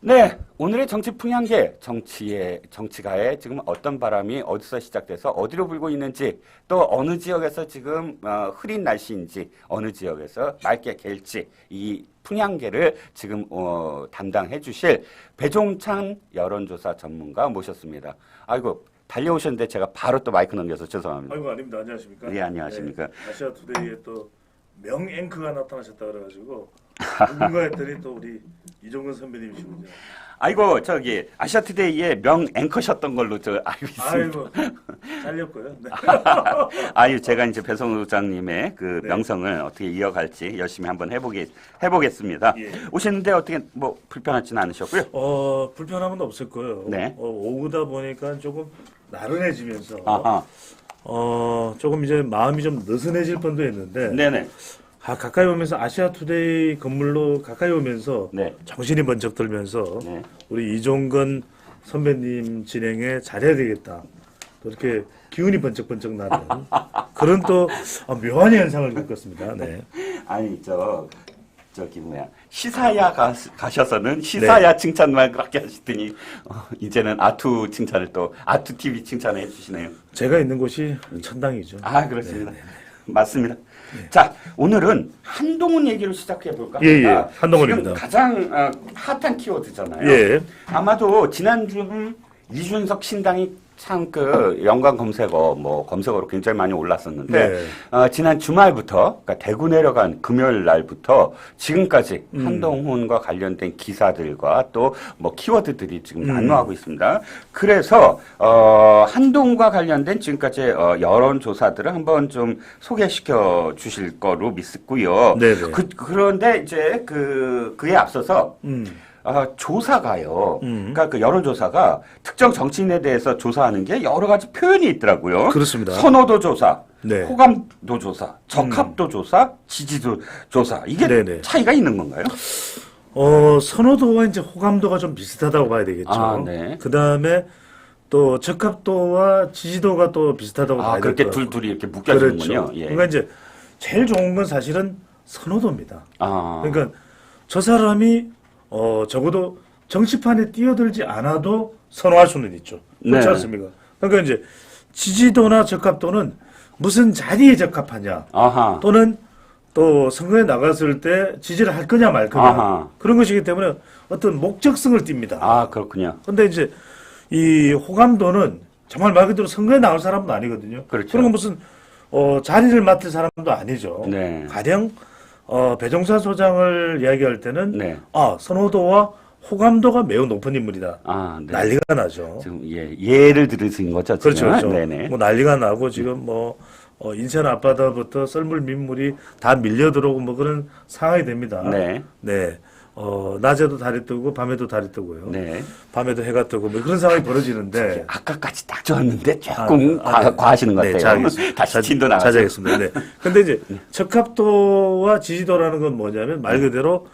네, 오늘의 정치 풍향계, 정치가에 지금 어떤 바람이 어디서 시작돼서 어디로 불고 있는지, 또 어느 지역에서 지금 흐린 날씨인지, 어느 지역에서 맑게 갤지, 이 풍향계를 지금 담당해 주실 배종찬 여론조사 전문가 모셨습니다. 아이고, 달려오셨는데 제가 바로 또 마이크 넘겨서 죄송합니다. 아이고, 아닙니다. 안녕하십니까? 네, 안녕하십니까? 네, 아시아투데이에 또 명앵커가 나타나셨다 그래가지고 누군가 했더니 또 우리 이종근 선배님이시군요. 아이고, 저기 아시아투데이의 명 앵커셨던 걸로 저 알고 있습니다. 아이고, 잘렸고요. 네. 아유, 제가 이제 배성우 부장님의 그 네. 명성을 어떻게 이어갈지 열심히 한번 해보겠습니다. 예. 오시는데 어떻게 뭐 불편하지는 않으셨고요? 불편함은 없을 거예요. 네. 오다 보니까 조금 나른해지면서 아하. 조금 이제 마음이 좀 느슨해질 뻔도 했는데 네네. 가까이 오면서 아시아투데이 건물로 가까이 오면서 네. 정신이 번쩍 들면서 네. 우리 이종근 선배님 진행에 잘해야 되겠다. 또 이렇게 기운이 번쩍번쩍 나는 그런 또 묘한 현상을 겪었습니다. 네. 아니, 저기 뭐야. 시사야 가셔서는 시사야 칭찬만 그렇게 하시더니, 이제는 아투 칭찬을 또, 아투 TV 칭찬을 해주시네요. 제가 있는 곳이 천당이죠. 아, 그렇습니다. 맞습니다. 자, 오늘은 한동훈 얘기로 시작해 볼까 예, 합니다. 한동훈입니다. 지금 가장 핫한 키워드잖아요. 예. 아마도 지난주 이준석 신당이 참 그 연관 검색어로 굉장히 많이 올랐었는데 네. 지난 주말부터, 그러니까 대구 내려간 금요일 날부터 지금까지 한동훈과 관련된 기사들과 또 뭐 키워드들이 지금 난무하고 있습니다. 그래서 한동훈과 관련된 지금까지 여론 조사들을 한번 좀 소개시켜 주실 거로 믿고요. 네네. 그런데 이제 그에 앞서서 조사가요. 그러니까 그 여론조사가 특정 정치인에 대해서 조사하는 게 여러 가지 표현이 있더라고요. 그렇습니다. 선호도 조사, 네. 호감도 조사, 적합도 조사, 지지도 조사. 이게 네네. 차이가 있는 건가요? 선호도와 이제 호감도가 좀 비슷하다고 봐야 되겠죠. 아, 네. 그 다음에 또 적합도와 지지도가 또 비슷하다고 봐야 그렇게 되겠죠. 둘이 이렇게 묶여지는군요. 그렇죠. 예. 그러니까 이제 제일 좋은 건 사실은 선호도입니다. 아, 그러니까 저 사람이 적어도 정치판에 뛰어들지 않아도 선호할 수는 있죠. 그렇지 네. 않습니까? 그러니까 이제 지지도나 적합도는 무슨 자리에 적합하냐, 아하. 또는 또 선거에 나갔을 때 지지를 할 거냐 말 거냐 아하. 그런 것이기 때문에 어떤 목적성을 띱니다. 아, 그렇군요. 근데 이제 이 호감도는 정말 말 그대로 선거에 나올 사람도 아니거든요. 그렇죠. 그런 건 무슨 자리를 맡을 사람도 아니죠. 네. 가령 배종찬 소장을 이야기할 때는 네. 선호도와 호감도가 매우 높은 인물이다. 아, 네. 난리가 나죠. 지금 예를 들으신 거죠, 지금? 그렇죠, 그렇죠. 네네. 뭐 난리가 나고 지금 뭐 인천 앞바다부터 썰물 민물이 다 밀려 들어오고 뭐 그런 상황이 됩니다. 네. 네. 낮에도 달이 뜨고 밤에도 달이 뜨고요. 네. 밤에도 해가 뜨고 뭐 그런 상황이 벌어지는데 아까까지 딱 좋았는데 조금 과하시는 것 같아요. 자제하겠습니다. 다시 진도 나가죠. 자제하겠습니다. 네. 근데 이제 적합도와 지지도라는 건 뭐냐면 말 그대로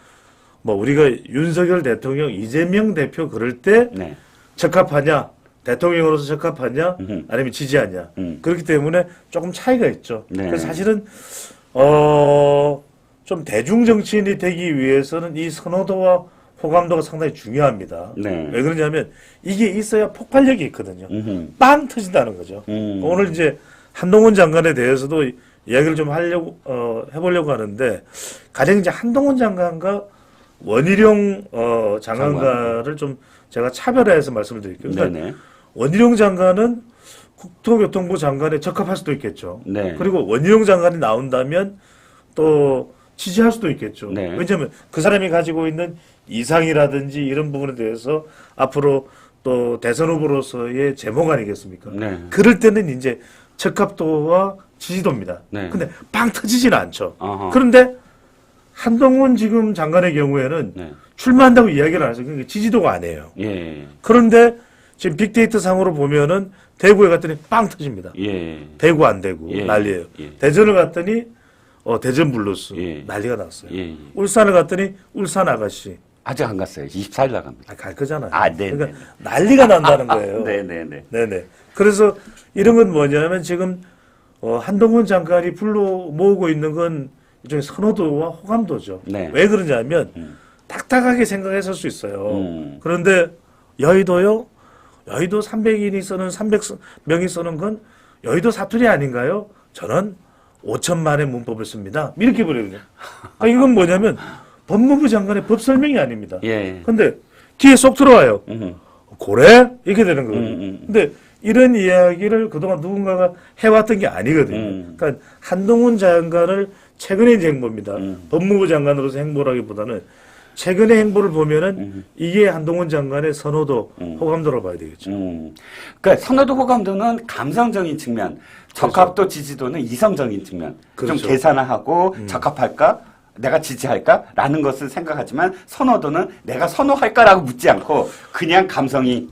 뭐 우리가 윤석열 대통령, 이재명 대표 그럴 때 네. 적합하냐, 대통령으로서 적합하냐, 아니면 지지하냐. 그렇기 때문에 조금 차이가 있죠. 네. 그래서 사실은 좀 대중 정치인이 되기 위해서는 이 선호도와 호감도가 상당히 중요합니다. 네. 왜 그러냐면 이게 있어야 폭발력이 있거든요. 음흠. 빵 터진다는 거죠. 오늘 이제 한동훈 장관에 대해서도 이야기를 좀 해보려고 하는데 가령 이제 한동훈 장관과 원희룡 장관과를 좀 제가 차별화해서 말씀을 드릴게요. 그러니까 네네. 원희룡 장관은 국토교통부 장관에 적합할 수도 있겠죠. 네. 그리고 원희룡 장관이 나온다면 또 지지할 수도 있겠죠. 네. 왜냐하면 그 사람이 가지고 있는 이상이라든지 이런 부분에 대해서 앞으로 또 대선 후보로서의 제목 아니겠습니까? 네. 그럴 때는 이제 적합도와 지지도입니다. 네. 근데 빵 터지지는 않죠. 아하. 그런데 한동훈 지금 장관의 경우에는 네. 출마한다고 이야기를 안 해서 그러니까 지지도가 아니에요. 예. 그런데 지금 빅데이터 상으로 보면은 대구에 갔더니 빵 터집니다. 예. 대구 안 되고 예. 난리예요. 예. 대전을 갔더니 대전 블루스 예. 난리가 났어요. 예. 울산을 갔더니 울산 아가씨 아직 안 갔어요. 24일 나갑니다. 갈 거잖아요. 네. 그러니까 난리가 난다는 거예요. 네네네. 네네. 그래서 이런 건 뭐냐면 지금 한동훈 장관이 불러 모으고 있는 건 일종의 선호도와 호감도죠. 네. 왜 그러냐면 딱딱하게 생각했을 수 있어요. 그런데 여의도요? 여의도 300인이 쓰는 300명이 쓰는 건 여의도 사투리 아닌가요? 저는 5천만의 문법을 씁니다. 이렇게 버리거든요. 이건 뭐냐면 법무부 장관의 법 설명이 아닙니다. 예. 근데 귀에 쏙 들어와요. 고래? 이렇게 되는 거거든요. 근데 이런 이야기를 그동안 누군가가 해왔던 게 아니거든요. 그러니까 한동훈 장관을 최근의 이제 행보입니다. 법무부 장관으로서 행보라기보다는 최근의 행보를 보면은 이게 한동훈 장관의 선호도, 호감도로 봐야 되겠죠. 그러니까 선호도 호감도는 감성적인 측면, 적합도 지지도는 이성적인 측면. 그렇죠. 좀 계산하고 적합할까? 내가 지지할까? 라는 것을 생각하지만 선호도는 내가 선호할까라고 묻지 않고 그냥 감성이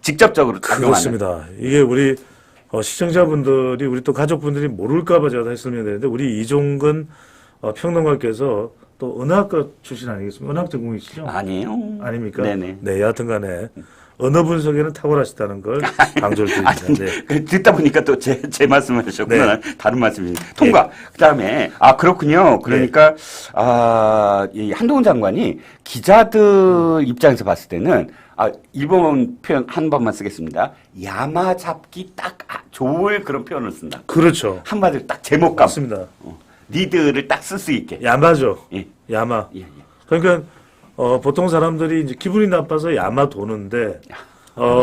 직접적으로 작용하는. 그렇습니다. 이게 우리 시청자분들이 우리 또 가족분들이 모를까봐 제가 다 했으면 되는데 우리 이종근 평론가께서 또 은하학과 출신 아니겠습니까? 은학 전공이시죠? 아니에요. 아닙니까? 네네. 네, 여하튼간에 언어 분석에는 탁월하시다는 걸 강조를 드립니다. 네. 그 듣다 보니까 또 제 말씀을 하셨구나. 네. 다른 말씀입니다. 통과. 그다음에 그렇군요. 그러니까 이 한동훈 장관이 기자들 입장에서 봤을 때는 일본 표현 한 번만 쓰겠습니다. 야마 잡기 딱 좋을 그런 표현을 쓴다. 그렇죠. 한마디로 딱 제목감. 맞습니다. 리드를 딱 쓸 수 있게. 야마죠. 예. 야마. 예, 예. 그러니까 보통 사람들이 이제 기분이 나빠서 야마 도는데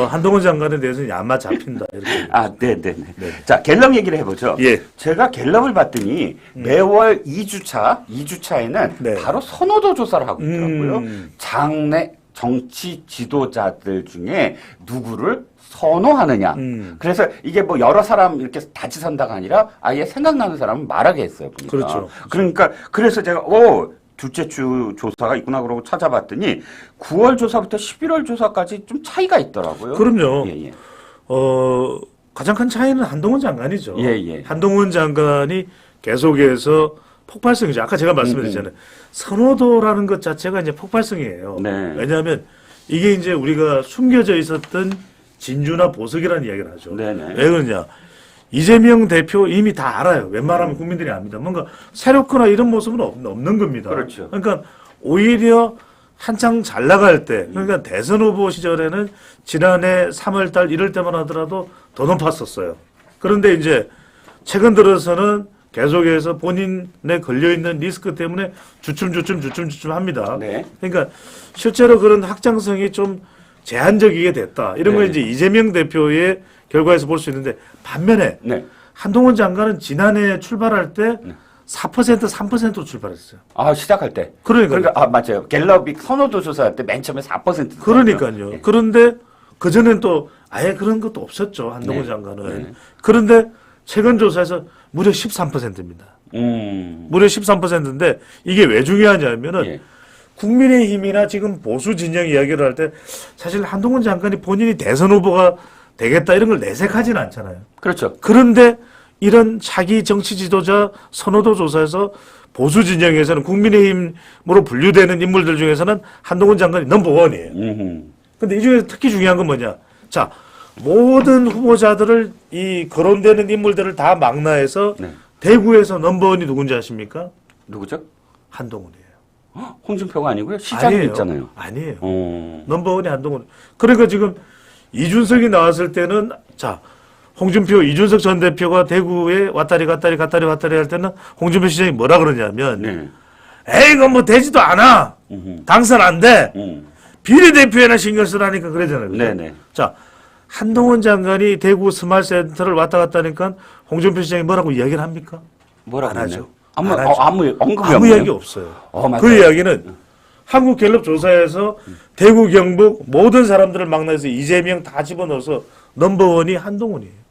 한동훈 장관에 대해서는 야마 잡힌다 이렇게. 네네네. 자, 갤럽 얘기를 해보죠. 예. 제가 갤럽을 봤더니 매월 2주차에는 네. 바로 선호도 조사를 하고 있더라고요. 장내 정치 지도자들 중에 누구를 선호하느냐. 그래서 이게 뭐 여러 사람 이렇게 다치 선다가 아니라 아예 생각나는 사람은 말하게 했어요. 보니까. 그렇죠. 그러니까 그래서 제가 둘째 주 조사가 있구나 그러고 찾아봤더니 9월 조사부터 11월 조사까지 좀 차이가 있더라고요. 그럼요. 예, 예. 가장 큰 차이는 한동훈 장관이죠. 예, 예. 한동훈 장관이 계속해서 폭발성이죠. 아까 제가 말씀드렸잖아요. 선호도라는 것 자체가 이제 폭발성이에요. 네. 왜냐하면 이게 이제 우리가 숨겨져 있었던 진주나 보석이라는 이야기를 하죠. 네네. 왜 그러냐. 이재명 대표 이미 다 알아요. 웬만하면 국민들이 압니다. 뭔가 새롭거나 이런 모습은 없는 겁니다. 그렇죠. 그러니까 오히려 한창 잘 나갈 때, 그러니까 대선 후보 시절에는 지난해 3월 달 이럴 때만 하더라도 더 높았었어요. 그런데 이제 최근 들어서는 계속해서 본인에 걸려있는 리스크 때문에 주춤 합니다. 네. 그러니까 실제로 그런 확장성이 좀 제한적이게 됐다. 이런 걸 네. 이제 이재명 대표의 결과에서 볼 수 있는데 반면에 네. 한동훈 장관은 지난해 출발할 때 4%, 3%로 출발했어요. 시작할 때. 그러니까 맞아요. 갤럽이 선호도 조사할 때 맨 처음에 4%. 그러니까요. 예. 그런데 그전엔 또 아예 그런 것도 없었죠. 한동훈 네. 장관은. 네. 그런데 최근 조사에서 무려 13%입니다. 무려 13%인데 이게 왜 중요하냐면은 예. 국민의힘이나 지금 보수 진영 이야기를 할 때 사실 한동훈 장관이 본인이 대선 후보가 되겠다 이런 걸 내색하지는 않잖아요. 그렇죠. 그런데 이런 차기 정치 지도자 선호도 조사에서 보수 진영에서는 국민의힘으로 분류되는 인물들 중에서는 한동훈 장관이 넘버원이에요. 근데 이 중에서 특히 중요한 건 뭐냐. 자, 모든 후보자들을 이 거론되는 인물들을 다 망라해서 네. 대구에서 넘버원이 누군지 아십니까? 누구죠? 한동훈이에요. 홍준표가 아니고요. 시장이 있잖아요. 아니에요. 어. 넘버원이 한동훈. 그러니까 지금 이준석이 나왔을 때는 자 홍준표, 이준석 전 대표가 대구에 왔다리 할 때는 홍준표 시장이 뭐라 그러냐면 네. 에이 이거 뭐 되지도 않아. 당선 안 돼. 비례대표에나 신경 쓰라니까 그러잖아요. 그죠? 네네. 자 한동훈 장관이 대구 스마트센터를 왔다 갔다 하니까 홍준표 시장이 뭐라고 이야기를 합니까? 뭐라고 안 하죠. 했나요? 아무 안 하죠. 언급이 아무 없네요. 이야기 없어요. 맞아요. 그 이야기는 한국갤럽 조사에서 대구 경북 모든 사람들을 막내서 이재명 다 집어넣어서 넘버원이 한동훈이에요.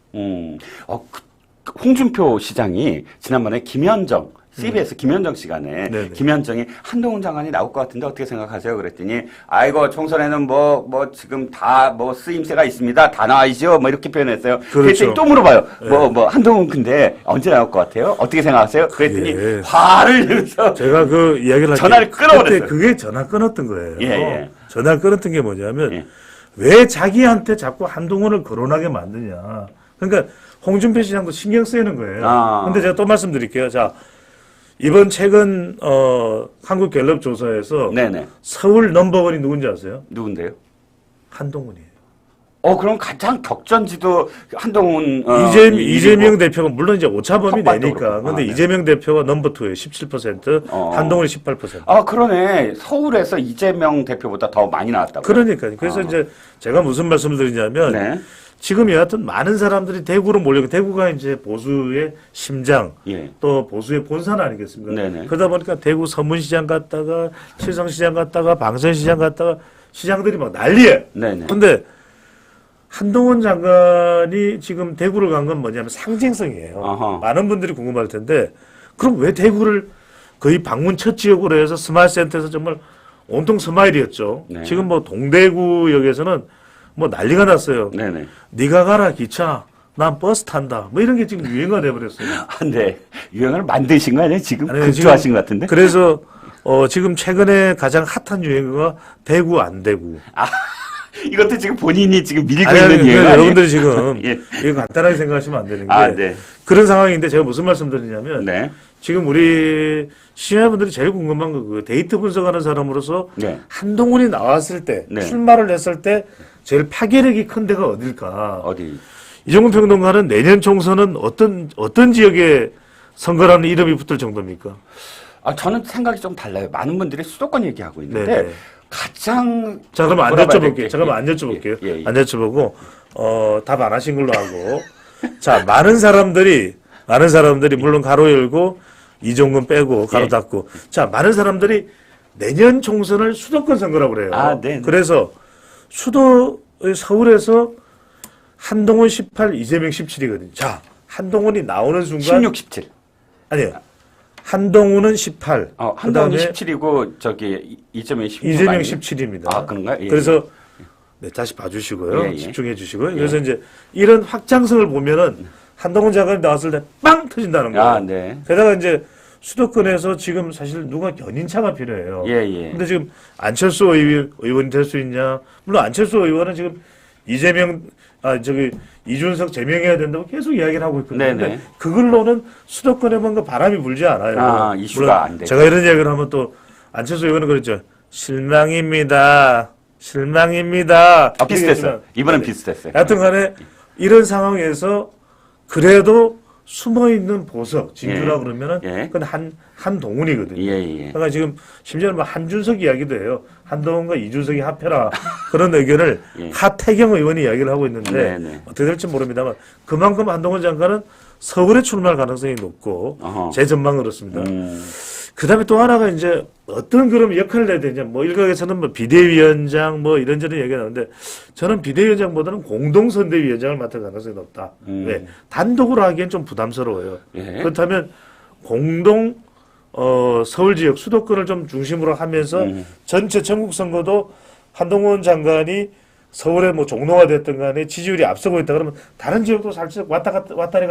홍준표 시장이 지난번에 김현정 CBS 김현정 시간에 네네. 김현정이 한동훈 장관이 나올 것 같은데 어떻게 생각하세요? 그랬더니 아이고 총선에는 뭐 지금 다 뭐 쓰임새가 있습니다. 다 나와야죠. 뭐 이렇게 표현했어요. 그렇죠. 그랬더니 또 물어봐요. 뭐 한동훈 근데 언제 나올 것 같아요? 어떻게 생각하세요? 그랬더니 예. 화를 내면서 제가 그 이야기를 할 전화를 때 끊어버렸어요. 그때 그게 전화 끊었던 거예요. 예, 예. 전화 끊었던 게 뭐냐면 예. 왜 자기한테 자꾸 한동훈을 거론하게 만드냐. 그러니까 홍준표 시장도 신경 쓰이는 거예요. 근데 제가 또 말씀드릴게요. 자, 이번 최근 한국갤럽 조사에서 네네. 서울 넘버원이 누군지 아세요? 누군데요? 한동훈이에요. 그럼 가장 격전지도 한동훈 이재명 대표가 물론 이제 오차범위 텃밭도 내니까. 그렇고. 근데 네. 이재명 대표가 넘버 2예요. 17%, 한동훈이 18%. 아, 그러네. 서울에서 이재명 대표보다 더 많이 나왔다고요? 그러니까요. 그래서 이제 제가 무슨 말씀을 드리냐면 네. 지금 여하튼 많은 사람들이 대구로 몰려고 대구가 이제 보수의 심장 예. 또 보수의 본산 아니겠습니까? 네네. 그러다 보니까 대구 서문시장 갔다가 칠성시장 갔다가 방산시장 갔다가 시장들이 막 난리예요. 네네. 근데 한동훈 장관이 지금 대구를 간 건 뭐냐면 상징성이에요. 아하. 많은 분들이 궁금할 텐데 그럼 왜 대구를 거의 방문 첫 지역으로 해서 스마일센터에서 정말 온통 스마일이었죠. 네. 지금 뭐 동대구역에서는 뭐 난리가 났어요. 네네. 네가 가라 기차, 난 버스 탄다. 뭐 이런 게 지금 유행어가 돼버렸어요. 아, 네. 유행을 만드신 거 아니에요? 지금 아니, 급조하신 것 같은데? 그래서 지금 최근에 가장 핫한 유행어가 대구 안 대구. 이것도 지금 본인이 지금 밀고 아니, 있는 유행 아니에요? 여러분들이 지금 예. 이거 간단하게 생각하시면 안 되는 게 아, 네. 그런 상황인데 제가 무슨 말씀드리냐면 네. 지금 우리 시청자분들이 제일 궁금한 거 그 데이터 분석하는 사람으로서 네. 한동훈이 나왔을 때 네. 출마를 했을 때 제일 파괴력이 큰 데가 어딜까? 어디? 이종근 평론가는 내년 총선은 어떤 지역에 선거라는 이름이 붙을 정도입니까? 아, 저는 생각이 좀 달라요. 많은 분들이 수도권 얘기하고 있는데 네네. 가장 자, 그러면 안 물어봐야 여쭤볼게요. 될 잠깐만 안 게- 여쭤볼게요. 예, 예, 예. 안 여쭤보고 답 안 하신 걸로 하고 자, 많은 사람들이 물론 가로 열고 이종근 빼고 가로 예. 닫고 자, 많은 사람들이 내년 총선을 수도권 선거라고 그래요. 아, 네. 그래서 서울에서 한동훈 18, 이재명 17이거든요. 자, 한동훈이 나오는 순간 16, 17. 아니요. 한동훈은 18. 한동훈이 그다음에 17이고 저기 이재명이 16. 이재명 아니에요? 17입니다. 아, 그런가요? 예, 그래서 네, 다시 봐주시고요. 예, 예. 집중해 주시고요. 그래서 이제 이런 확장성을 보면은 한동훈 장관이 나왔을 때 빵 터진다는 거예요. 아, 네. 게다가 이제 수도권에서 지금 사실 누가 견인차가 필요해요. 예, 예. 근데 지금 안철수 의원이 될 수 있냐? 물론 안철수 의원은 지금 이준석 제명해야 된다고 계속 이야기를 하고 있거든요. 네네. 근데 그걸로는 수도권에 뭔가 바람이 불지 않아요. 아, 이슈가 물론 안 되죠. 제가 이런 이야기를 하면 또 안철수 의원은 그랬죠. 실망입니다. 아, 비슷했어요. 얘기했지만, 이번엔 네. 비슷했어요. 하여튼 간에 이런 상황에서 그래도 숨어 있는 보석, 진주라 예. 그러면은 예. 그건 한동훈이거든요. 예, 예. 그러니까 지금 심지어는 뭐 한준석 이야기도 해요. 한동훈과 이준석이 합해라 그런 의견을 예. 하태경 의원이 이야기를 하고 있는데 네네. 어떻게 될지 모릅니다만 그만큼 한동훈 장관은 서울에 출마할 가능성이 높고 어허. 제 전망은 그렇습니다. 음. 그다음에 또 하나가 이제 어떤 그럼 역할을 해야 되냐 뭐 일각에서는 뭐 비대위원장 뭐 이런저런 얘기가 나오는데 저는 비대위원장보다는 공동선대위원장을 맡을 가능성이 높다. 왜 단독으로 하기엔 좀 부담스러워요. 예. 그렇다면 공동 서울 지역 수도권을 좀 중심으로 하면서 전체 전국 선거도 한동훈 장관이 서울에 뭐 종로가 됐든 간에 지지율이 앞서고 있다 그러면 다른 지역도 살짝 왔다리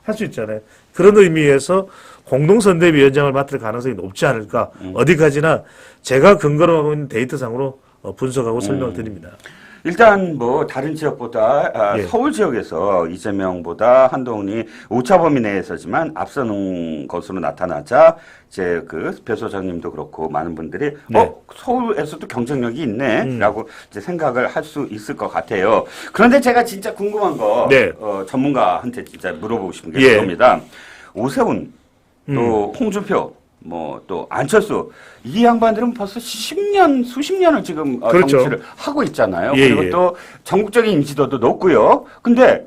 할 수 있잖아요. 그런 의미에서 공동선대위원장을 맡을 가능성이 높지 않을까. 어디까지나 제가 근거로 하고 있는 데이터상으로 분석하고 설명을 드립니다. 일단 뭐 다른 지역보다 예. 서울 지역에서 이재명보다 한동훈이 오차범위 내에서지만 앞서는 것으로 나타나자 이제 배 소장님도 그렇고 많은 분들이 네. 서울에서도 경쟁력이 있네라고 이제 생각을 할 수 있을 것 같아요. 그런데 제가 진짜 궁금한 거 네. 전문가한테 진짜 물어보고 싶은 게 예. 그겁니다. 오세훈 또 홍준표 뭐 또 안철수 이 양반들은 벌써 수십 년을 지금 그렇죠. 정치를 하고 있잖아요. 예, 그리고 예. 또 전국적인 인지도도 높고요. 근데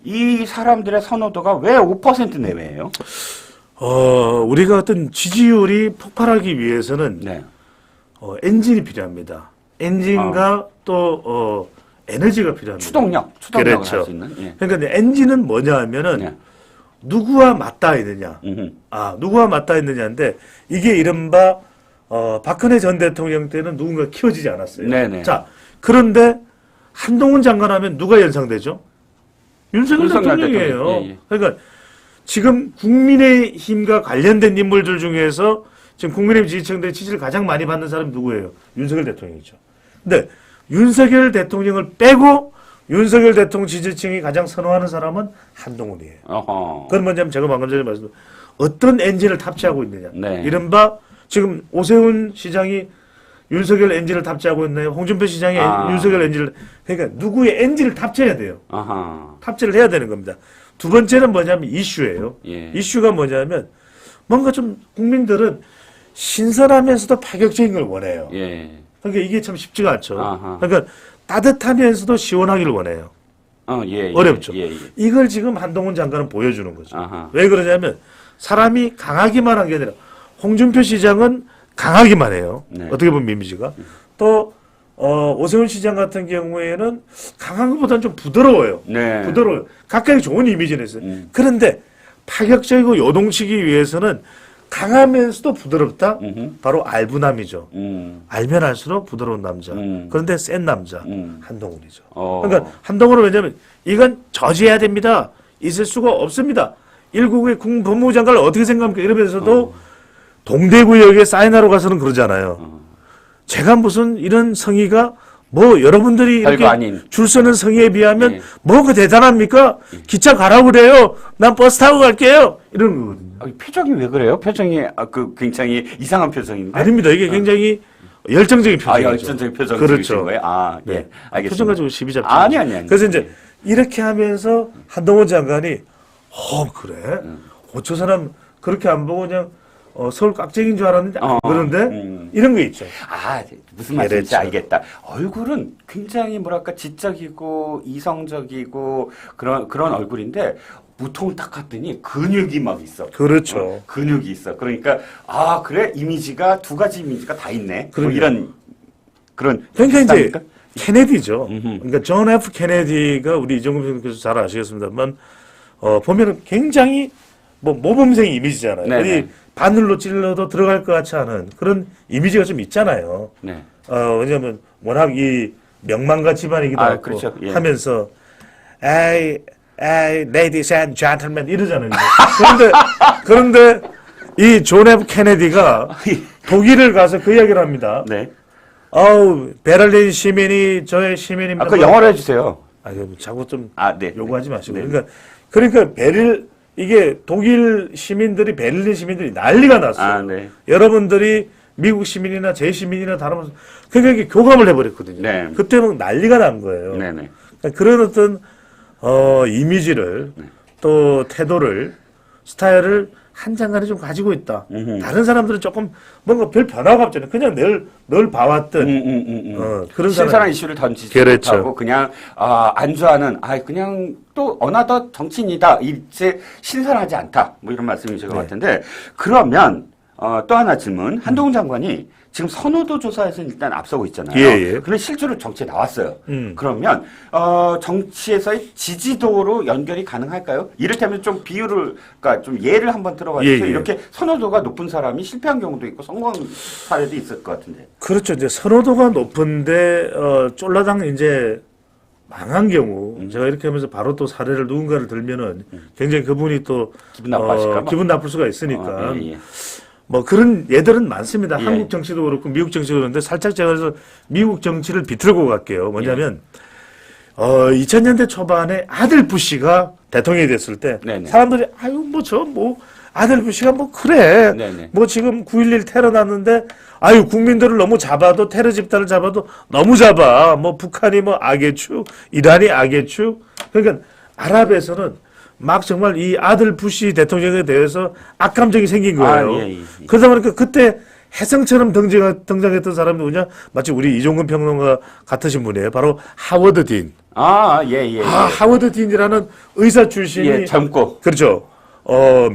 이 사람들의 선호도가 왜 5% 내외예요? 우리가 어떤 지지율이 폭발하기 위해서는 네. 엔진이 필요합니다. 엔진과 또 에너지가 필요합니다. 추동력을 그렇죠. 할 수 있는. 예. 그러니까 엔진은 뭐냐 하면은 네. 누구와 맞닿아 있느냐. 음흠. 누구와 맞닿아 있느냐인데 이게 이른바 박근혜 전 대통령 때는 누군가 키워지지 않았어요. 네네. 자, 그런데 한동훈 장관 하면 누가 연상되죠? 윤석열 대통령이에요. 대통령. 예, 예. 그러니까 지금 국민의힘과 관련된 인물들 중에서 지금 국민의힘 지지층들의 지지를 가장 많이 받는 사람이 누구예요? 윤석열 대통령이죠. 근데 윤석열 대통령을 빼고 윤석열 대통령 지지층이 가장 선호하는 사람은 한동훈이에요. 어허. 그건 뭐냐면 제가 방금 전에 말씀드린 어떤 엔진을 탑재하고 있느냐. 네. 이른바 지금 오세훈 시장이 윤석열 엔진을 탑재하고 있나요? 홍준표 시장이 윤석열 엔진을 그러니까 누구의 엔진을 탑재해야 돼요. 아하. 탑재를 해야 되는 겁니다. 두 번째는 뭐냐면 이슈예요. 예. 이슈가 뭐냐면 뭔가 좀 국민들은 신선하면서도 파격적인 걸 원해요. 예. 그러니까 이게 참 쉽지가 않죠. 아하. 그러니까 따뜻하면서도 시원하기를 원해요. 예. 어렵죠. 예. 예. 이걸 지금 한동훈 장관은 보여주는 거죠. 아하. 왜 그러냐면 사람이 강하기만 한 게 아니라 홍준표 시장은 강하기만 해요. 네. 어떻게 보면 이미지가. 또 오세훈 시장 같은 경우에는 강한 것보다는 좀 부드러워요. 네. 부드러워요. 각각의 좋은 이미지는 있어요. 그런데 파격적이고 요동치기 위해서는 강하면서도 부드럽다? 바로 알부남이죠. 알면 알수록 부드러운 남자. 그런데 센 남자. 한동훈이죠. 그러니까 한동훈은 왜냐하면 이건 저지해야 됩니다. 있을 수가 없습니다. 일국의 국무부 장관을 어떻게 생각합니까? 이러면서도 동대구역에 사인하러 가서는 그러잖아요. 제가 무슨 이런 성의가 뭐 여러분들이 이렇게 줄 서는 성의에 비하면 뭐가 대단합니까? 기차 가라고 그래요. 난 버스 타고 갈게요. 이런 거거든요. 표정이 왜 그래요? 표정이 굉장히 이상한 표정인데. 아닙니다. 이게 굉장히 열정적인 표정이죠. 열정적인 표정. 그렇죠. 거예요? 네. 알겠습니다. 표정 가지고 시비 잡죠. 아니. 그래서 이제 이렇게 하면서 한동훈 장관이 그래? 저 사람 그렇게 안 보고 그냥 서울 깍쟁이인 줄 알았는데 그런데 이런 거 있죠. 무슨 말인지 알겠다. 얼굴은 굉장히 뭐랄까 지적이고 이성적이고 그런 얼굴인데 무통을 딱 갔더니 근육이 막 있어. 그렇죠. 근육이 있어. 그러니까 그래 이미지가 두 가지 이미지가 다 있네. 뭐 이런 그런. 그러니까 이제 케네디죠. 그러니까 존 F 케네디가 우리 이종금 선생님께서 잘 아시겠습니다만 보면은 굉장히 뭐 모범생 이미지잖아요. 어디 바늘로 찔러도 들어갈 것 같지 않은 그런 이미지가 좀 있잖아요. 네. 왜냐하면 워낙 이 명망가 집안이기도 하고 그렇죠. 예. 하면서 ladies and gentlemen 이러잖아요. 그런데 이 존 F 케네디가 독일을 가서 그 이야기를 합니다. 네. 베를린 시민이 저의 시민입니다. 그 영어로 해주세요. 자꾸 좀 네. 요구하지 마시고. 그러니까 이게 독일 시민들이 베를린 시민들이 난리가 났어요. 네. 여러분들이 미국 시민이나 제 시민이나 다르면서 그러니까 이게 교감을 해버렸거든요. 네. 그때 막 난리가 난 거예요. 네네. 그러니까 그런 어떤 이미지를 또 태도를 스타일을 한 장관이 좀 가지고 있다. 다른 사람들은 조금 뭔가 별 변화가 없잖아요. 그냥 늘 봐왔던 그런 신선한 이슈를 던지지 그렇죠. 못하고 그냥 안주하는 그냥 또 어나더 정치인이다. 이제 신선하지 않다. 뭐 이런 말씀이신 것 같은데 그러면 또 하나 질문. 한동훈 장관이 지금 선호도 조사에서는 일단 앞서고 있잖아요. 예. 그런데 실제로 정치에 나왔어요. 그러면 정치에서의 지지도로 연결이 가능할까요? 이를테면 좀 비율을 그러니까 좀 예를 한번 들어봐주세요. 이렇게 선호도가 높은 사람이 실패한 경우도 있고 성공한 사례도 있을 것 같은데. 그렇죠. 이제 선호도가 높은데 쫄라당 이제 망한 경우 제가 이렇게 하면서 바로 또 사례를 누군가를 들면은 굉장히 그분이 또 기분 나쁠 수가 있으니까. 뭐 그런 예들은 많습니다. 한국 정치도 그렇고 미국 정치도 그런데 살짝 제가 그래서 미국 정치를 비틀고 갈게요. 뭐냐면 2000년대 초반에 아들 부시가 대통령이 됐을 때 사람들이 아들 부시가 그래. 뭐 지금 9.11 테러 났는데 국민들을 너무 잡아도 테러 집단을 잡아도 너무 잡아. 뭐 북한이 악의 축, 이란이 악의 축. 그러니까 아랍에서는 막 정말 이 아들 부시 대통령에 대해서 악감정이 생긴 거예요. 그러다 보니까 그때 혜성처럼 등장했던 사람이 누구냐? 마치 우리 이종근 평론가 같으신 분이에요. 바로 하워드 딘. 하워드 딘이라는 의사 출신이 젊고. 그렇죠.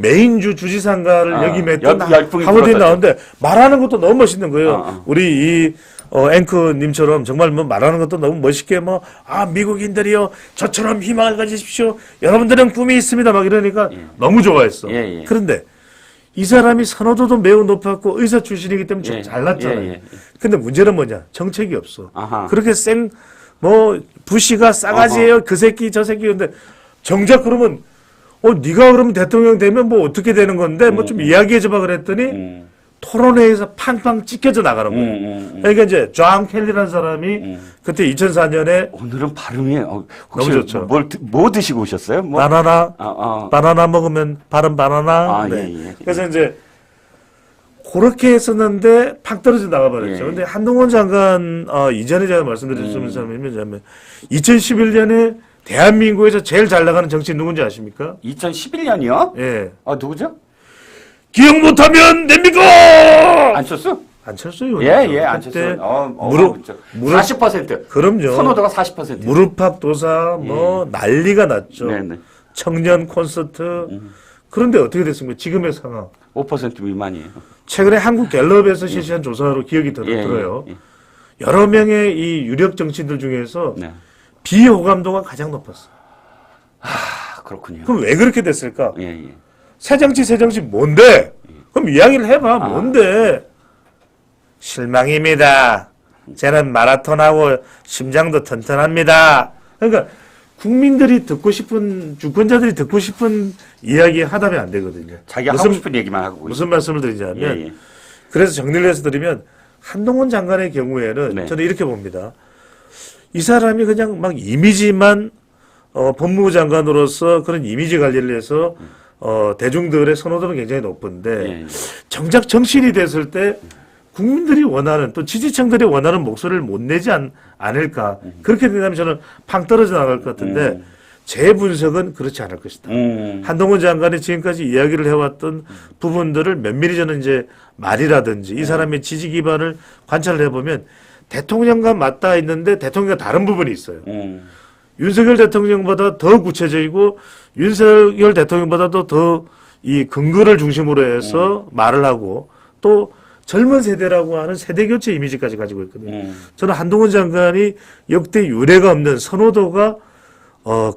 메인주 주지사인가를 역임했던 하워드 딘 불었었죠. 나오는데 말하는 것도 너무 멋있는 거예요. 우리 이 앵커님처럼 정말 말하는 것도 너무 멋있게 미국인들이요 저처럼 희망을 가지십시오. 여러분들은 꿈이 있습니다. 막 이러니까 너무 좋아했어. 그런데 이 사람이 선호도도 매우 높았고 의사 출신이기 때문에 좀 잘났잖아요. 근데 문제는 뭐냐? 정책이 없어. 그렇게 부시가 싸가지예요. 그 새끼 저 새끼. 근데 정작 그러면 네가 그러면 대통령 되면 어떻게 되는 건데 좀 이야기해 줘봐 그랬더니 토론회에서 팡팡 찢겨져 나가는 거예요. 그러니까 이제 존 켈리라는 사람이 그때 2004년에 오늘은 발음이 혹시 너무 좋죠. 뭐 드시고 오셨어요? 뭐? 바나나 먹으면 발음 바나나. 아, 네. 예. 그래서 이제 그렇게 했었는데 팍 떨어져 나가버렸죠. 예. 근데 한동훈 장관 이전에 제가 말씀드렸던 사람이 뭐냐면 2011년에 대한민국에서 제일 잘 나가는 정치인 누군지 아십니까? 2011년이요? 예. 누구죠? 기억 못하면 냅니까? 안철수? 안철수 의원. 예, 안철수. 무릎 40%. 그럼요. 선호도가 40%. 무릎팍 도사 난리가 났죠. 네네. 청년 콘서트. 그런데 어떻게 됐습니까? 지금의 상황. 5% 미만이에요. 최근에 한국 갤럽에서 실시한 조사로 기억이 들어요. 예. 여러 명의 이 유력 정치인들 중에서 네. 비호감도가 가장 높았어요. 그렇군요. 그럼 왜 그렇게 됐을까? 예. 새정치 뭔데? 그럼 이야기를 해봐. 뭔데? 실망입니다. 저는 마라톤하고 심장도 튼튼합니다. 그러니까 국민들이 듣고 싶은 주권자들이 듣고 싶은 이야기 하다면 안 되거든요. 자기가 하고 싶은 얘기만 하고 무슨 말씀을 드리냐면 예. 그래서 정리를 해서 드리면 한동훈 장관의 경우에는 네. 저는 이렇게 봅니다. 이 사람이 그냥 막 이미지만 법무부 장관으로서 그런 이미지 관리를 해서 대중들의 선호도는 굉장히 높은데 예. 정작 정치인이 됐을 때 국민들이 원하는 또 지지층들이 원하는 목소리를 못 내지 않을까. 그렇게 된다면 저는 팡 떨어져 나갈 것 같은데 제 분석은 그렇지 않을 것이다. 한동훈 장관이 지금까지 이야기를 해왔던 부분들을 면밀히 저는 이제 말이라든지 이 사람의 지지 기반을 관찰을 해보면 대통령과 맞닿아 있는데 대통령과 다른 부분이 있어요. 윤석열 대통령보다 더 구체적이고 윤석열 대통령보다도 더 이 근거를 중심으로 해서 말을 하고 또 젊은 세대라고 하는 세대교체 이미지까지 가지고 있거든요. 저는 한동훈 장관이 역대 유례가 없는 선호도가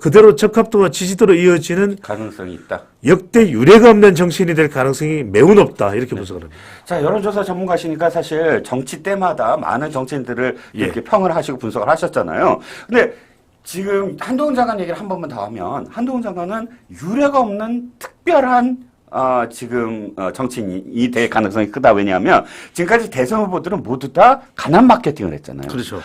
그대로 적합도와 지지도로 이어지는 가능성이 있다. 역대 유례가 없는 정치인이 될 가능성이 매우 높다. 이렇게 분석을 합니다. 자, 여론조사 전문가시니까 사실 정치 때마다 많은 정치인들을 이렇게 평을 하시고 분석을 하셨잖아요. 근데 지금 한동훈 장관 얘기를 한 번만 더 하면 한동훈 장관은 유례가 없는 특별한 지금 정치인이 될 가능성이 크다. 왜냐하면 지금까지 대선 후보들은 모두 다 가난 마케팅을 했잖아요. 그렇죠.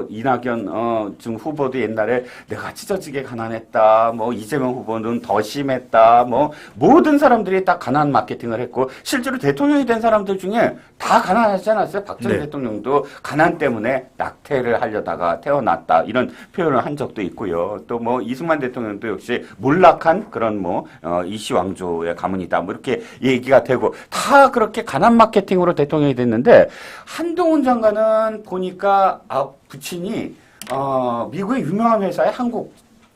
이낙연 지금 후보도 옛날에 내가 찢어지게 가난했다. 이재명 후보는 더 심했다. 모든 사람들이 다 가난 마케팅을 했고 실제로 대통령이 된 사람들 중에 다 가난하지 않았어요. 박정희 네. 대통령도 가난 때문에 낙태를 하려다가 태어났다. 이런 표현을 한 적도 있고요. 또 이승만 대통령도 역시 몰락한 그런 이시왕조의 가문이다. 이렇게 얘기가 되고 다 그렇게 가난 마케팅으로 대통령이 됐는데 한동훈 장관은 보니까 부친이 미국의 유명한 회사의 한국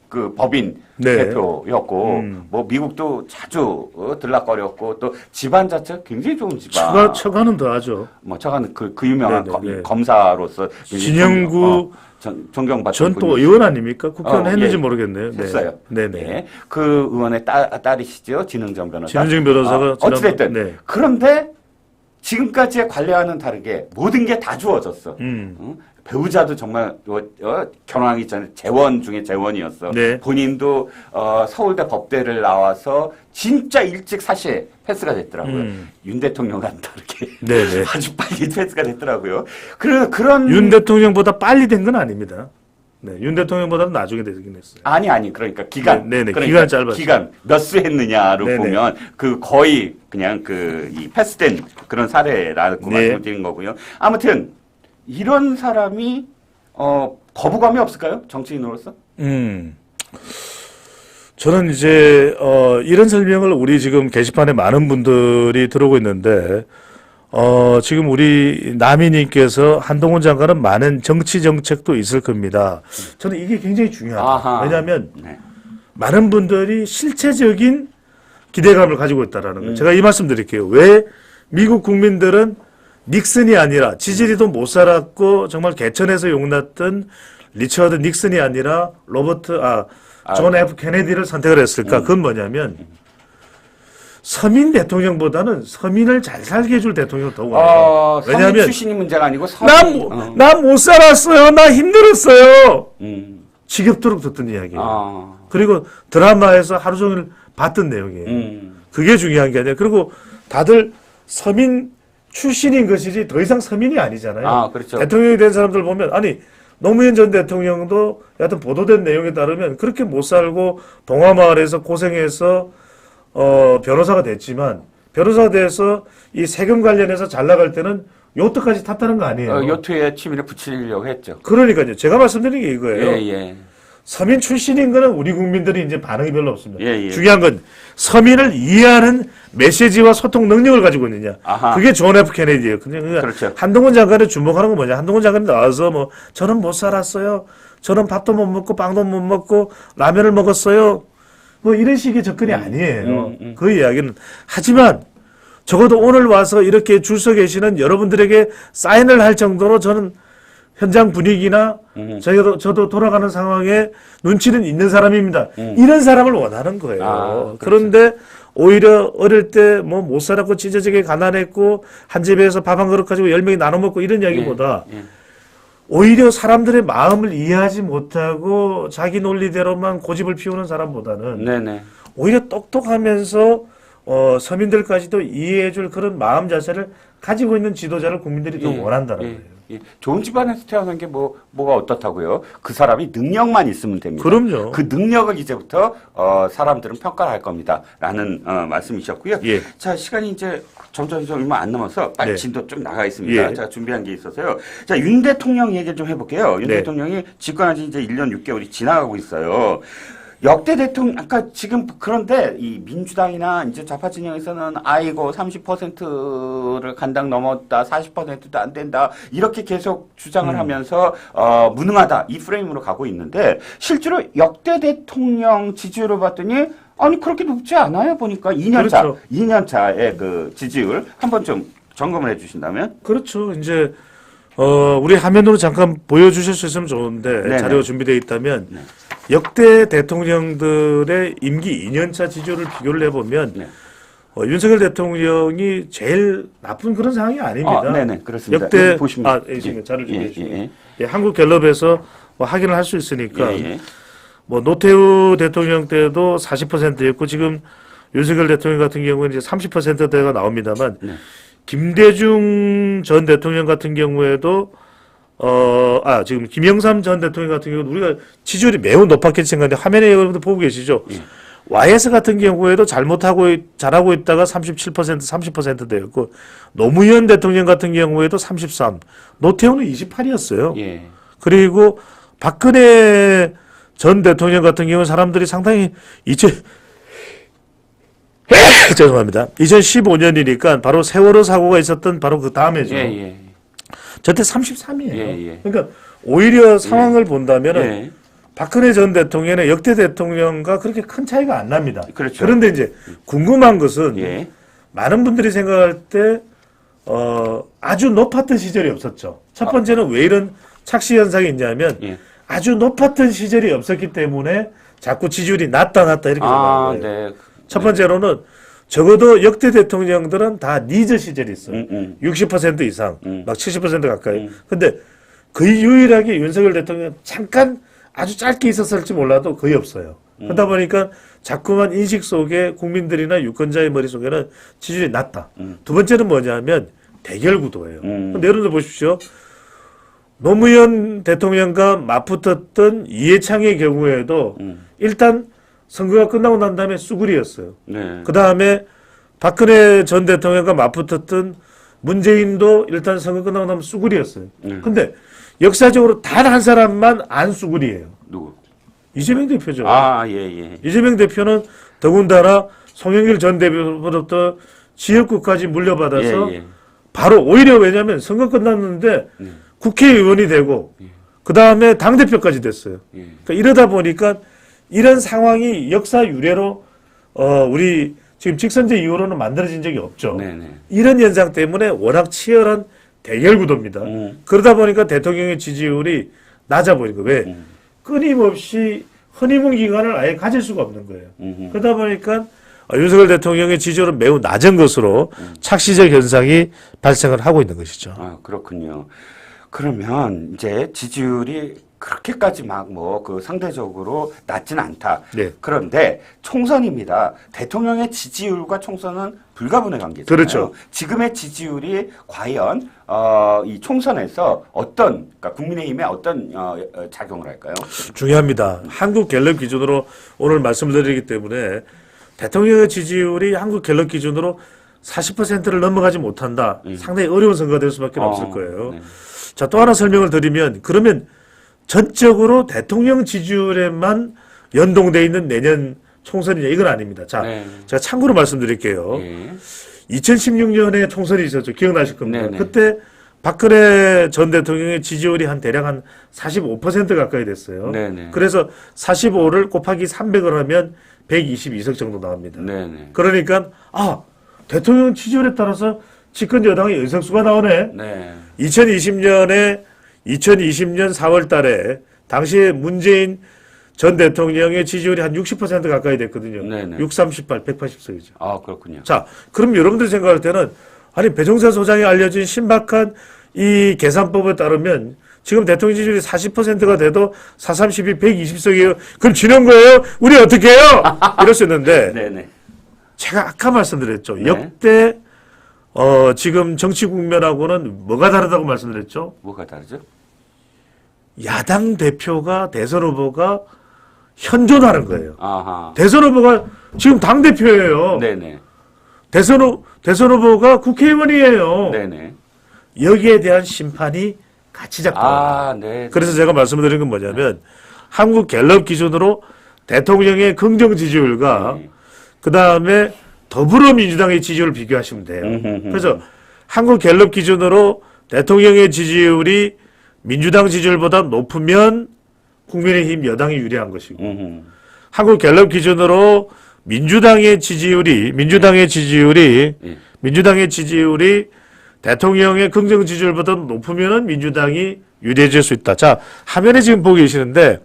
그 법인 네. 대표였고 미국도 자주 들락거렸고 또 집안 자체가 굉장히 좋은 집안. 처가는 더 하죠. 처가는 그 유명한 네네. 검사로서 진영구 존경받는 전 또 분이시죠. 의원 아닙니까? 국회의원 했는지 예. 모르겠네요. 네. 했어요. 네네. 네. 그 의원의 딸이시죠. 진흥정 변호사. 진흥정 변호사가 어찌됐든. 네. 그런데 지금까지의 관례와는 다르게 모든 게 다 주어졌어. 배우자도 정말 결혼하기 전에 재원 중에 재원이었어. 네. 본인도 서울대 법대를 나와서 진짜 일찍 사실 패스가 됐더라고요. 윤 대통령과는 다르게 네네. 아주 빨리 패스가 됐더라고요. 그런 윤 대통령보다 빨리 된 건 아닙니다. 네, 윤 대통령보다는 나중에 되긴 했어요. 아니 그러니까 기간 네네, 그러니까 기간 짧았어요. 기간 몇 수 했느냐로 네네. 보면 그 거의 그냥 이 패스된 그런 사례라고 네. 말씀드린 거고요. 아무튼 이런 사람이 거부감이 없을까요? 정치인으로서? 저는 이제 이런 설명을 우리 지금 게시판에 많은 분들이 들어오고 있는데 지금 우리 남희님께서 한동훈 장관은 많은 정치 정책도 있을 겁니다. 저는 이게 굉장히 중요하다. 아하. 왜냐하면 네. 많은 분들이 실체적인 기대감을 가지고 있다라는 거예요. 제가 이 말씀 드릴게요. 왜 미국 국민들은 닉슨이 아니라 지지리도 못 살았고 정말 개천에서 용났던 리처드 닉슨이 아니라 존 F 케네디를 선택을 했을까? 그건 뭐냐면 서민 대통령보다는 서민을 잘 살게 해줄 대통령을 더 원해요. 서민 왜냐하면 출신이 문제가 아니고 서민. 난 못 살았어요. 나 힘들었어요. 지겹도록 듣던 이야기예요. 그리고 드라마에서 하루 종일 봤던 내용이에요. 그게 중요한 게 아니라 그리고 다들 서민 출신인 것이지 더 이상 서민이 아니잖아요. 아, 그렇죠. 대통령이 된 사람들 보면 아니 노무현 전 대통령도 여하튼 보도된 내용에 따르면 그렇게 못 살고 동화마을에서 고생해서 변호사가 됐지만 변호사가 돼서 이 세금 관련해서 잘 나갈 때는 요트까지 탔다는 거 아니에요. 요트에 취미를 붙이려고 했죠. 그러니까요. 제가 말씀드린 게 이거예요. 예, 예. 서민 출신인 거는 우리 국민들이 이제 반응이 별로 없습니다. 예, 예. 중요한 건 서민을 이해하는 메시지와 소통 능력을 가지고 있느냐. 아하. 그게 존 F 케네디예요. 그러니까 그렇죠. 한동훈 장관을 주목하는 건 뭐냐. 한동훈 장관이 나와서 뭐 저는 못 살았어요. 저는 밥도 못 먹고 빵도 못 먹고 라면을 먹었어요. 뭐 이런 식의 접근이 아니에요. 그 이야기는. 하지만 적어도 오늘 와서 이렇게 줄 서 계시는 여러분들에게 사인을 할 정도로 저는 현장 분위기나 저도 돌아가는 상황에 눈치는 있는 사람입니다. 이런 사람을 원하는 거예요. 아, 그런데 오히려 어릴 때 뭐 못 살았고 찢어지게 가난했고 한 집에서 밥 한 그릇 가지고 10명이 나눠 먹고 이런 이야기보다 예. 오히려 사람들의 마음을 이해하지 못하고 자기 논리대로만 고집을 피우는 사람보다는 네네. 오히려 똑똑하면서 서민들까지도 이해해줄 그런 마음 자세를 가지고 있는 지도자를 국민들이 더 원한다는 거예요. 예. 좋은 집안에서 태어난 게 뭐가 어떻다고요? 그 사람이 능력만 있으면 됩니다. 그럼요. 그 능력을 이제부터 사람들은 평가를 할 겁니다라는 말씀이셨고요. 예. 자, 시간이 이제 점점 얼마 안 남아서 빨리 네. 진도 좀 나가 있습니다. 예. 제가 준비한 게 있어서요. 자, 윤 대통령 얘기를 좀 해볼게요. 윤 네. 대통령이 집권한 지 이제 1년 6개월이 지나가고 있어요. 역대 대통령, 아까 지금 그런데 이 민주당이나 이제 좌파 진영에서는 아이고 30%를 간당 넘었다, 40%도 안 된다, 이렇게 계속 주장을 하면서, 무능하다, 이 프레임으로 가고 있는데, 실제로 역대 대통령 지지율을 봤더니, 아니, 그렇게 높지 않아요, 보니까. 2년차, 그렇죠. 2년차의 그 지지율, 한번 좀 점검을 해 주신다면? 그렇죠. 이제 우리 화면으로 잠깐 보여주실 수 있으면 좋은데 네네. 자료가 준비되어 있다면 네. 역대 대통령들의 임기 2년차 지지율을 비교를 해보면 네. 윤석열 대통령이 제일 나쁜 그런 상황이 아닙니다. 네네, 그렇습니다. 역대 여기 보시면. 자료 준비해 주시면 예. 예, 한국갤럽에서 뭐 확인을 할 수 있으니까 예. 뭐 노태우 대통령 때도 40%였고 지금 윤석열 대통령 같은 경우는 이제 30%대가 나옵니다만 네. 김대중 전 대통령 같은 경우에도 지금 김영삼 전 대통령 같은 경우는 우리가 지지율이 매우 높았겠지 생각하는데 화면에 여러분들 보고 계시죠? 예. YS 같은 경우에도 잘하고 있다가 37%, 30% 되었고 노무현 대통령 같은 경우에도 33, 노태우는 28이었어요. 예. 그리고 박근혜 전 대통령 같은 경우는 사람들이 상당히 죄송합니다. 2015년이니까 바로 세월호 사고가 있었던 바로 그 다음에죠. 예. 저때 33이에요. 예. 그러니까 오히려 상황을 본다면은 예. 박근혜 전 대통령의 역대 대통령과 그렇게 큰 차이가 안 납니다. 그렇죠. 그런데 이제 궁금한 것은 예. 많은 분들이 생각할 때 아주 높았던 시절이 없었죠. 첫 번째는 왜 이런 착시 현상이 있냐면 예. 아주 높았던 시절이 없었기 때문에 자꾸 지지율이 낮다 이렇게 생각하는 거예요. 네. 첫 번째로는 적어도 역대 대통령들은 다 니저 시절이 있어요. 60% 이상, 막 70% 가까이. 근데 거의 유일하게 윤석열 대통령 잠깐 아주 짧게 있었을지 몰라도 거의 없어요. 그러다 보니까 자꾸만 인식 속에 국민들이나 유권자의 머릿속에는 지지율이 낮다. 두 번째는 뭐냐면 대결 구도예요. 근데 여러분들 보십시오. 노무현 대통령과 맞붙었던 이해창의 경우에도 일단 선거가 끝나고 난 다음에 쑥울이었어요. 네. 그 다음에 박근혜 전 대통령과 맞붙었던 문재인도 일단 선거 끝나고 나면 쑥울이었어요. 근데 역사적으로 단 한 사람만 안 쑥울이에요. 누구? 이재명 대표죠. 예. 이재명 대표는 더군다나 송영길 전 대표로부터 지역구까지 물려받아서 예. 바로 오히려 왜냐하면 선거 끝났는데 국회의원이 되고 그 다음에 당대표까지 됐어요. 그러니까 이러다 보니까 이런 상황이 역사 유례로 우리 지금 직선제 이후로는 만들어진 적이 없죠. 네네. 이런 현상 때문에 워낙 치열한 대결 구도입니다. 그러다 보니까 대통령의 지지율이 낮아 보이는 거예요. 왜? 끊임없이 허니문 기간을 아예 가질 수가 없는 거예요. 그러다 보니까 윤석열 대통령의 지지율은 매우 낮은 것으로 착시적 현상이 발생을 하고 있는 것이죠. 그렇군요. 그러면 이제 지지율이 그렇게까지 막 뭐 그 상대적으로 낮진 않다. 네. 그런데 총선입니다. 대통령의 지지율과 총선은 불가분의 관계잖아요. 그렇죠. 지금의 지지율이 과연 이 총선에서 어떤 그러니까 국민의힘에 어떤 작용을 할까요? 중요합니다. 한국 갤럽 기준으로 오늘 말씀드리기 때문에 대통령의 지지율이 한국 갤럽 기준으로 40%를 넘어가지 못한다. 상당히 어려운 선거가 될 수밖에 없을 거예요. 네. 자, 또 하나 설명을 드리면 그러면 전적으로 대통령 지지율에만 연동돼 있는 내년 총선이냐 이건 아닙니다. 자, 네. 제가 참고로 말씀드릴게요. 예. 2016년에 총선이 있었죠. 기억나실 겁니다. 네네. 그때 박근혜 전 대통령의 지지율이 대략 한 45% 가까이 됐어요. 네네. 그래서 45를 곱하기 300을 하면 122석 정도 나옵니다. 네네. 그러니까 대통령 지지율에 따라서 집권 여당의 의석수가 나오네. 네. 2020년 4월 달에 당시에 문재인 전 대통령의 지지율이 한 60% 가까이 됐거든요. 네네. 638, 180석이죠. 아, 그렇군요. 자, 그럼 여러분들이 생각할 때는 아니 배종찬 소장이 알려진 신박한 이 계산법에 따르면 지금 대통령 지지율이 40%가 돼도 432, 120석이에요. 그럼 지는 거예요? 우리 어떻게 해요? 이럴 수 있는데 네네. 제가 아까 말씀드렸죠. 네. 역대 지금 정치 국면하고는 뭐가 다르다고 말씀드렸죠? 뭐가 다르죠? 야당 대표가 대선 후보가 현존하는 거예요. 아하. 대선 후보가 지금 당 대표예요. 네네. 대선 후보가 국회의원이에요. 네네. 여기에 대한 심판이 같이 작동합니다. 아, 네. 그래서 제가 말씀드린 건 뭐냐면 한국 갤럽 기준으로 대통령의 긍정 지지율과 네. 그 다음에 더불어민주당의 지지율을 비교하시면 돼요. 음흠흠. 그래서 한국 갤럽 기준으로 대통령의 지지율이 민주당 지지율보다 높으면 국민의힘 여당이 유리한 것이고 한국 갤럽 기준으로 민주당의 지지율이 예. 대통령의 긍정 지지율보다 높으면 민주당이 유리해질 수 있다. 자, 화면에 지금 보고 계시는데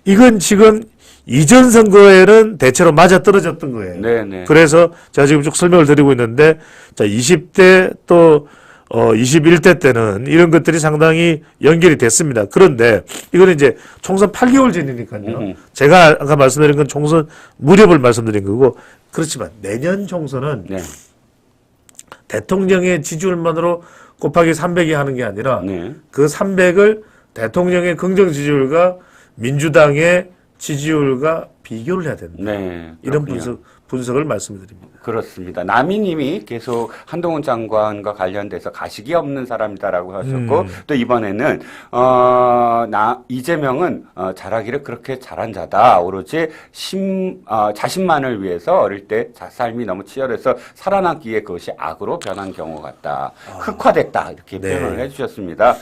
이건 지금 이전 선거에는 대체로 맞아 떨어졌던 거예요. 네네. 그래서 제가 지금 쭉 설명을 드리고 있는데 자, 20대 또 21대 때는 이런 것들이 상당히 연결이 됐습니다. 그런데 이거는 이제 총선 8개월 전이니까요. 제가 아까 말씀드린 건 총선 무렵을 말씀드린 거고 그렇지만 내년 총선은 네. 대통령의 지지율만으로 곱하기 300이 하는 게 아니라 네. 그 300을 대통령의 긍정 지지율과 민주당의 지지율과 비교를 해야 된다. 네. 이런 그렇군요. 분석을 말씀드립니다. 그렇습니다. 남희님이 계속 한동훈 장관과 관련돼서 가식이 없는 사람이다라고 하셨고 또 이번에는 이재명은 잘하기를 그렇게 잘한 자다. 오로지 자신만을 위해서 어릴 때 삶이 너무 치열해서 살아남기에 그것이 악으로 변한 경우 같다. 흑화됐다. 이렇게 네. 표현을 해주셨습니다.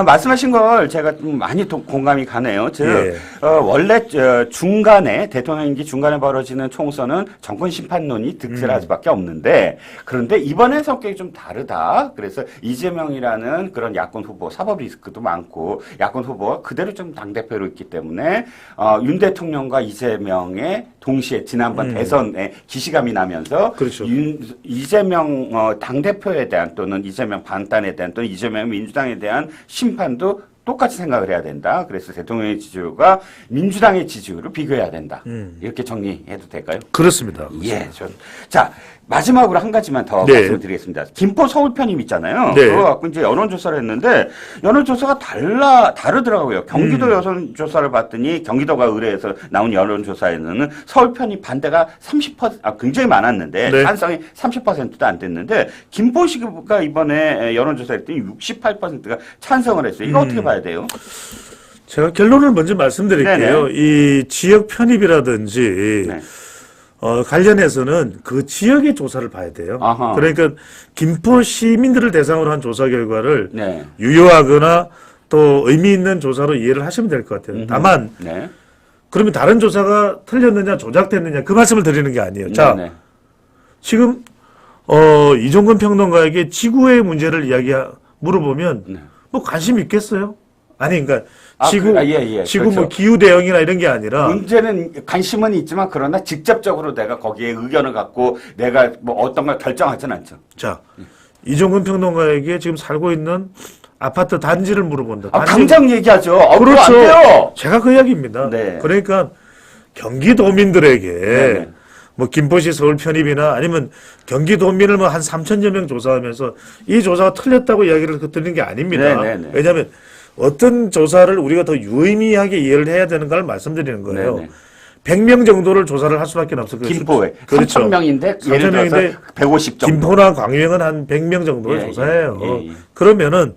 말씀하신 걸 제가 좀 많이 공감이 가네요. 즉 예. 원래 중간에 대통령 임기 중간에 벌어지는 총선은 정권 심판론이 득실할 수밖에 없는데 그런데 이번엔 성격이 좀 다르다. 그래서 이재명이라는 그런 야권 후보 사법 리스크도 많고 야권 후보가 그대로 좀 당대표로 있기 때문에 윤 대통령과 이재명의 동시에 지난번 대선에 기시감이 나면서 그렇죠. 이재명 당대표에 대한 또는 이재명 반단에 대한 또는 이재명 민주당에 대한 심판도 똑같이 생각을 해야 된다. 그래서 대통령의 지지율과 민주당의 지지율을 비교해야 된다. 이렇게 정리해도 될까요? 그렇습니다. 예, 자, 마지막으로 한 가지만 더 네. 말씀을 드리겠습니다. 김포 서울 편입 있잖아요. 네. 그거 갖고 이제 여론조사를 했는데, 여론조사가 다르더라고요. 경기도 여론조사를 봤더니, 경기도가 의뢰해서 나온 여론조사에는 서울 편입 반대가 30%, 굉장히 많았는데, 네. 찬성이 30%도 안 됐는데, 김포시가 이번에 여론조사 했더니 68%가 찬성을 했어요. 이거 어떻게 봐야 돼요? 제가 결론을 먼저 말씀드릴게요. 이 지역 편입이라든지 네. 관련해서는 그 지역의 조사를 봐야 돼요. 아하. 그러니까 김포 시민들을 대상으로 한 조사 결과를 네. 유효하거나 또 의미 있는 조사로 이해를 하시면 될 것 같아요. 다만 네. 그러면 다른 조사가 틀렸느냐 조작됐느냐 그 말씀을 드리는 게 아니에요. 자, 네. 지금 이종근 평론가에게 지구의 문제를 물어보면 네. 뭐 관심 있겠어요? 아니, 그러니까 지구 예. 지구 뭐 그렇죠. 기후 대응이나 이런 게 아니라 문제는 관심은 있지만 그러나 직접적으로 내가 거기에 의견을 갖고 내가 뭐 어떤 걸 결정하진 않죠. 자, 이종근 평론가에게 지금 살고 있는 아파트 단지를 물어본다. 아, 당장 얘기하죠. 그렇죠. 안 돼요. 제가 그 이야기입니다. 네. 그러니까 경기도민들에게 네네. 뭐 김포시 서울 편입이나 아니면 경기도민을 뭐 한 3천여 명 조사하면서 이 조사가 틀렸다고 이야기를 드리는 게 아닙니다. 네네네. 왜냐하면 어떤 조사를 우리가 더 유의미하게 이해를 해야 되는가를 말씀드리는 거예요. 네네. 100명 정도를 조사를 할 수밖에 없어요. 김포에 그렇죠. 3,000명인데 예를 들어서 150 정도. 김포나 광명은 한 100명 정도를 예, 조사해요. 예, 예. 그러면은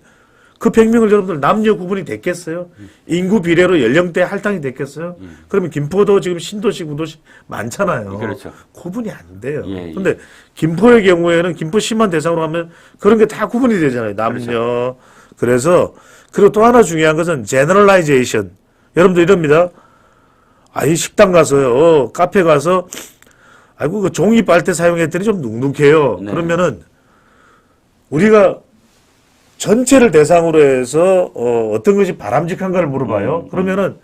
그 100명을 여러분들 남녀 구분이 됐겠어요? 인구 비례로 연령대 할당이 됐겠어요? 그러면 김포도 지금 신도시, 구도시 많잖아요. 그렇죠. 구분이 안 돼요. 예, 예. 근데 김포의 경우에는 김포시만 대상으로 하면 그런 게 다 구분이 되잖아요. 남녀. 그렇죠. 그래서 그리고 또 하나 중요한 것은 제너럴라이제이션. 여러분들 이럽니다. 아이 식당 가서요. 카페 가서 아이고 그 종이 빨대 사용했더니 좀 눅눅해요. 네. 그러면은 우리가 전체를 대상으로 해서 어떤 것이 바람직한가를 물어봐요. 그러면은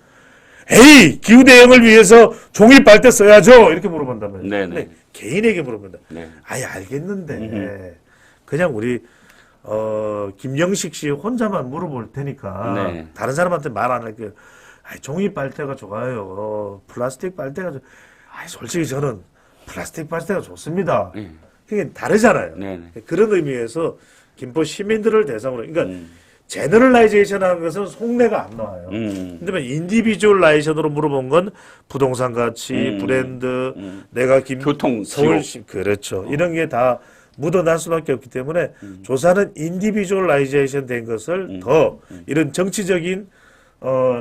에이 기후 대응을 위해서 종이 빨대 써야죠 이렇게 물어본다면. 네네. 근데 개인에게 물어본다. 네. 아예 알겠는데 그냥 우리 김영식 씨 혼자만 물어볼 테니까 네. 다른 사람한테 말 안 할게요. 아이 종이 빨대가 좋아요. 플라스틱 빨대가 솔직히 저는 플라스틱 빨대가 좋습니다. 그게 다르잖아요. 네네. 그런 의미에서 김포 시민들을 대상으로, 그러니까 제너럴라이제이션 하는 것은 속내가 안 나와요. 근데 인디비주얼라이제이션으로 물어본 건 부동산 가치, 브랜드, 내가 교통, 서울시, 그렇죠. 이런 게 다 묻어날 수밖에 없기 때문에 조사는 인디비주얼라이제이션 된 것을 더 이런 정치적인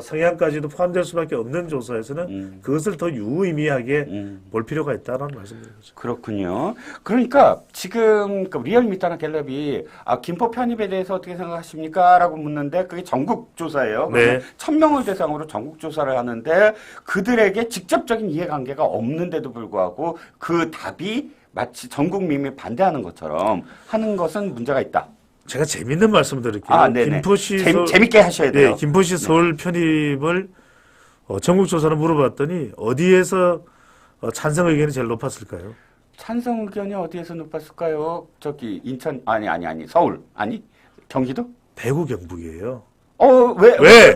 성향까지도 포함될 수밖에 없는 조사에서는 그것을 더 유의미하게 볼 필요가 있다는 말씀드린 거죠. 그렇군요. 그러니까 지금 그 리얼미터나 갤럽이 김포 편입에 대해서 어떻게 생각하십니까? 라고 묻는데 그게 전국 조사예요. 네. 1,000명을 대상으로 전국 조사를 하는데 그들에게 직접적인 이해관계가 없는데도 불구하고 그 답이 마치 전 국민이 반대하는 것처럼 하는 것은 문제가 있다. 제가 재밌는 말씀 드릴게요. 네네. 김포시 재밌게 하셔야 돼요. 네, 김포시 서울 편입을 전국조사를 물어봤더니 어디에서 찬성 의견이 제일 높았을까요? 찬성 의견이 어디에서 높았을까요? 저기 인천 아니 서울 아니 경기도? 대구 경북이에요. 왜?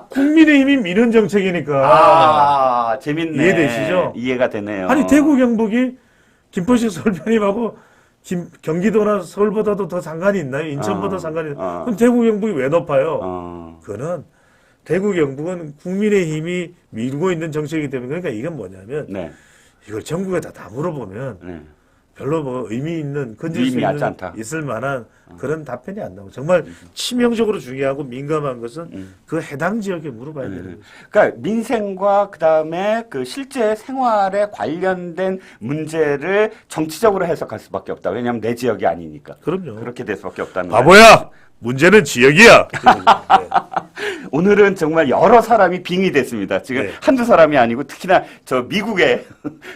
국민의힘이 미는 정책이니까. 재밌네. 이해되시죠? 이해가 되네요. 아니 대구 경북이 김포시 서울 편입하고 경기도나 서울보다도 더 상관이 있나요? 인천보다 상관이 있나요? 그럼 대구 경북이 왜 높아요? 그거는 대구 경북은 국민의힘이 밀고 있는 정책이기 때문에 그러니까 이건 뭐냐면 네. 이걸 전국에다 다 물어보면 네. 별로 뭐 의미 있는 건질 수 의미하지 있는 않다. 있을 만한 그런 답변이 안 나오고 정말 치명적으로 중요하고 민감한 것은 그 해당 지역에 물어봐야 되는 거죠. 그러니까 민생과 그다음에 그 실제 생활에 관련된 문제를 정치적으로 해석할 수밖에 없다. 왜냐하면 내 지역이 아니니까. 그럼요. 그렇게 될 수밖에 없다는 바보야. 문제는 지역이야. 네. 오늘은 정말 여러 사람이 빙의 됐습니다. 지금 네. 한두 사람이 아니고 특히나 저 미국의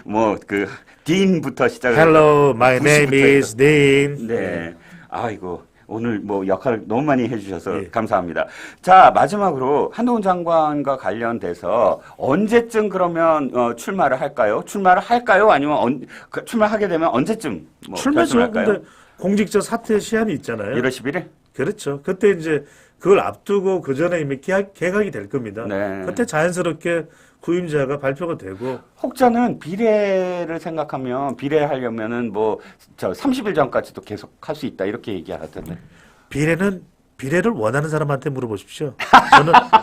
뭐 그 딘부터 시작해서 Hello, my name 부시부터 is Dean. 네. 아이고, 오늘 뭐 역할을 너무 많이 해주셔서 네. 감사합니다. 자, 마지막으로 한동훈 장관과 관련돼서 언제쯤 그러면 출마를 할까요? 출마를 할까요? 아니면 출마하게 되면 언제쯤 뭐 출마죠. 결정할까요? 근데 공직자 사퇴 시한이 있잖아요. 1월 11일? 그렇죠. 그때 이제 그걸 앞두고 그 전에 이미 개각이 될 겁니다. 네. 그때 자연스럽게 후임자가 발표가 되고 혹자는 비례를 생각하면 비례하려면은 뭐 저 30일 전까지도 계속 할 수 있다 이렇게 얘기하던데. 비례를 원하는 사람한테 물어보십시오.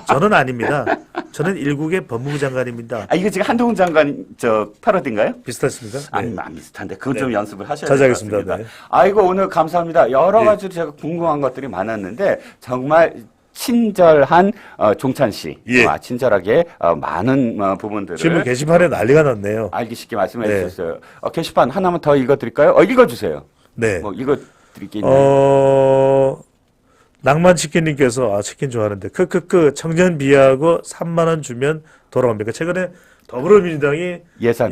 저는 아닙니다. 저는 일국의 법무부 장관입니다. 이거 지금 한동훈 장관 저 패러디인가요? 비슷하십니까? 아니, 안 비슷한데 그건 좀 연습을 하셔야 될 것 자제하겠습니다. 같습니다. 네. 아이고 오늘 감사합니다. 여러 가지로 제가 궁금한 것들이 많았는데 정말 친절한 종찬 씨, 예. 친절하게 많은 부분들을 질문 게시판에 난리가 났네요. 알기 쉽게 말씀해 네. 주셨어요. 게시판 하나만 더 읽어드릴까요? 읽어주세요. 네. 뭐 읽어드릴 게 있나요? 낭만치킨님께서 치킨 좋아하는데 크크크 청년 비하하고 3만 원 주면 돌아옵니까? 최근에 더불어민주당이 예산.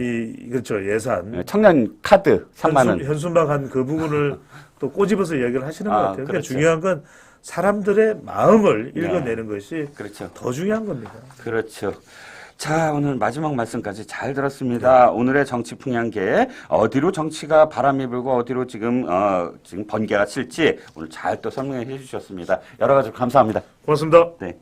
그렇죠 예산 청년 카드 3만 원. 현수막한 그 부분을 또 꼬집어서 이야기를 하시는 것 같아요. 그러니까 그렇죠. 중요한 건 사람들의 마음을 읽어내는 것이 그렇죠. 더 중요한 겁니다. 그렇죠. 자, 오늘 마지막 말씀까지 잘 들었습니다. 오늘의 정치 풍향계 어디로 정치가 바람이 불고 어디로 지금 번개가 칠지 오늘 잘 또 설명해 주셨습니다. 여러 가지 감사합니다. 고맙습니다. 네.